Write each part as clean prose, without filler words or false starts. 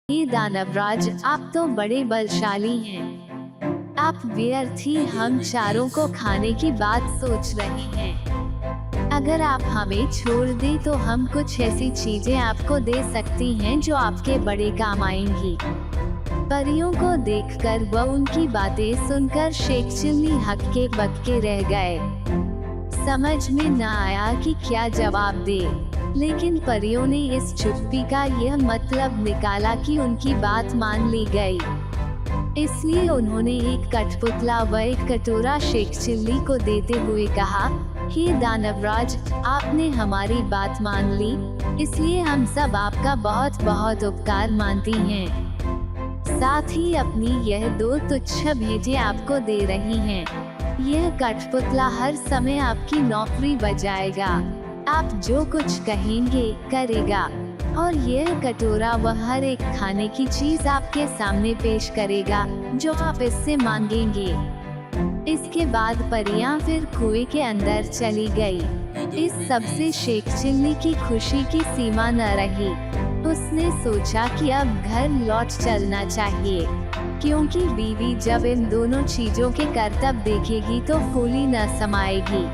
हे दानवराज, आप तो बड़े बलशाली हैं। आप व्यर्थ ही हम चारों को खाने की बात सोच रहे हैं। अगर आप हमें छोड़ दें तो हम कुछ ऐसी चीजें आपको दे सकती हैं जो आपके बड़े काम आएंगी। परियों को देखकर व उनकी बातें सुनकर शेख चिल्ली हक्के बक्के रह गए। समझ में न आया कि क्या जवाब दे, लेकिन परियों ने इस चुप्पी का यह मतलब निकाला कि उनकी बात मान ली गई। इसलिए उन्होंने एक कठपुतला व एक कटोरा शेख चिल्ली को देते हुए कहा, हे दानवराज, आपने हमारी बात मान ली, इसलिए हम सब आपका बहुत बहुत उपकार मानती हैं। साथ ही अपनी यह 2 तुच्छ भेंटें आपको दे रही हैं। यह कठपुतला हर समय आपकी नौकरी बजाएगा, आप जो कुछ कहेंगे करेगा, और यह कटोरा वह हर एक खाने की चीज आपके सामने पेश करेगा जो आप इससे मांगेंगे। इसके बाद परियां फिर कुएं के अंदर चली गई। इस सब से शेख चिल्ली की खुशी की सीमा न रही। उसने सोचा कि अब घर लौट चलना चाहिए, क्योंकि बीवी जब इन दोनों चीजों के करतब देखेगी तो फूली न समाएगी।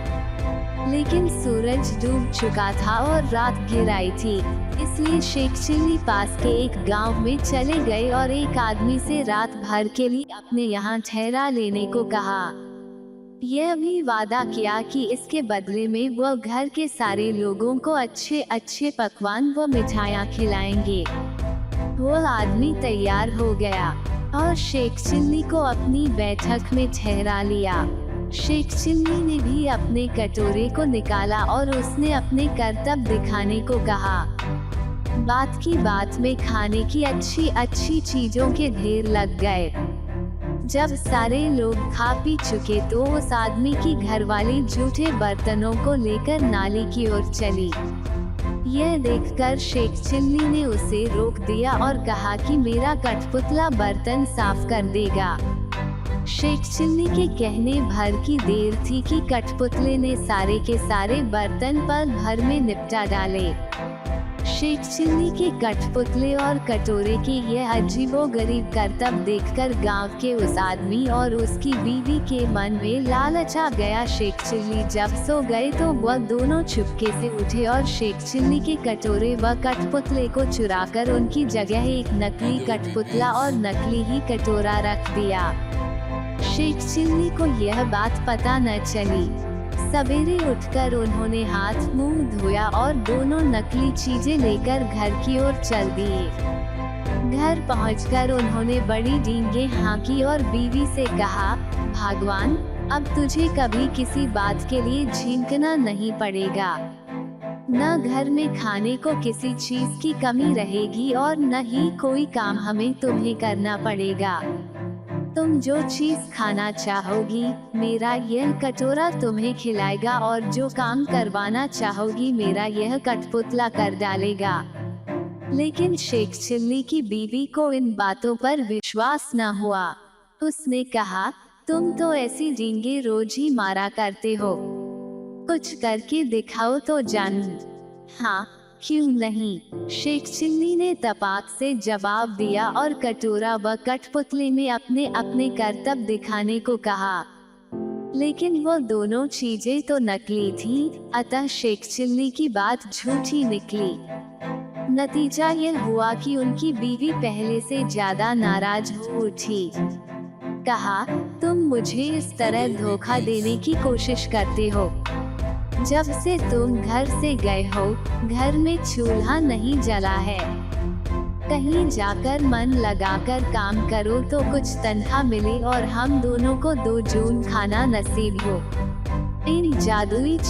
लेकिन सूरज डूब चुका था और रात घिर आई थी, इसलिए शेख चिल्ली पास के एक गांव में चले गए और एक आदमी से रात भर के लिए अपने यहाँ ठहरा लेने को कहा। यह भी वादा किया कि इसके बदले में वह घर के सारे लोगों को अच्छे अच्छे पकवान व मिठाइयाँ खिलाएंगे। वो आदमी तैयार हो गया और शेख चिल्ली को अपनी बैठक में ठहरा लिया। शेख चिल्ली ने भी अपने कटोरे को निकाला और उसने अपने करतब दिखाने को कहा। बात की बात में खाने की अच्छी अच्छी चीजों के ढेर लग गए। जब सारे लोग खा पी चुके तो उस आदमी की घरवाली जूठे बर्तनों को लेकर नाली की ओर चली। यह देखकर शेख चिल्ली ने उसे रोक दिया और कहा कि मेरा कठपुतला बर्तन साफ कर देगा। शेख चिल्ली के कहने भर की देर थी कि कठपुतले ने सारे के सारे बर्तन पल भर में निपटा डाले। शेख चिल्ली के कठपुतले और कटोरे के यह अजीबोगरीब करतब देखकर गांव के उस आदमी और उसकी बीवी के मन में लालच आ गया। शेख चिल्ली जब सो गए तो वह दोनों चुपके से उठे और शेख चिल्ली के कटोरे व कठपुतले को चुराकर उनकी जगह एक नकली कठपुतला और नकली ही कटोरा रख दिया। शेख चिल्ली को यह बात पता न चली। सवेरे उठकर उन्होंने हाथ मुंह धोया और दोनों नकली चीजें लेकर घर की ओर चल दिए। घर पहुंचकर उन्होंने बड़ी डींगे हाँकी और बीवी से कहा, भगवान, अब तुझे कभी किसी बात के लिए झिंकना नहीं पड़ेगा। न घर में खाने को किसी चीज की कमी रहेगी और न ही कोई काम हमें तुम्हें करना पड़ेगा। तुम जो चीज खाना चाहोगी मेरा यह कटोरा तुम्हें खिलाएगा, और जो काम करवाना चाहोगी मेरा यह कठपुतला कर डालेगा। लेकिन शेख चिल्ली की बीवी को इन बातों पर विश्वास न हुआ। उसने कहा, तुम तो ऐसी डींगे रोज ही मारा करते हो, कुछ करके दिखाओ तो जानूं। हाँ, क्यों नहीं, शेख चिल्ली ने तपाक से जवाब दिया और कटोरा व कठपुतले में अपने अपने करतब दिखाने को कहा। लेकिन वो दोनों चीजें तो नकली थीं, अतः शेख चिल्ली की बात झूठी निकली। नतीजा यह हुआ कि उनकी बीवी पहले से ज्यादा नाराज हो उठी। कहा, तुम मुझे इस तरह धोखा देने की कोशिश करते हो। जब से तुम घर से गए हो घर में चूल्हा नहीं जला है। कहीं जाकर मन लगाकर काम करो तो कुछ तनख्वाह मिले और हम दोनों को 2 जून खाना नसीब हो। इन जादुई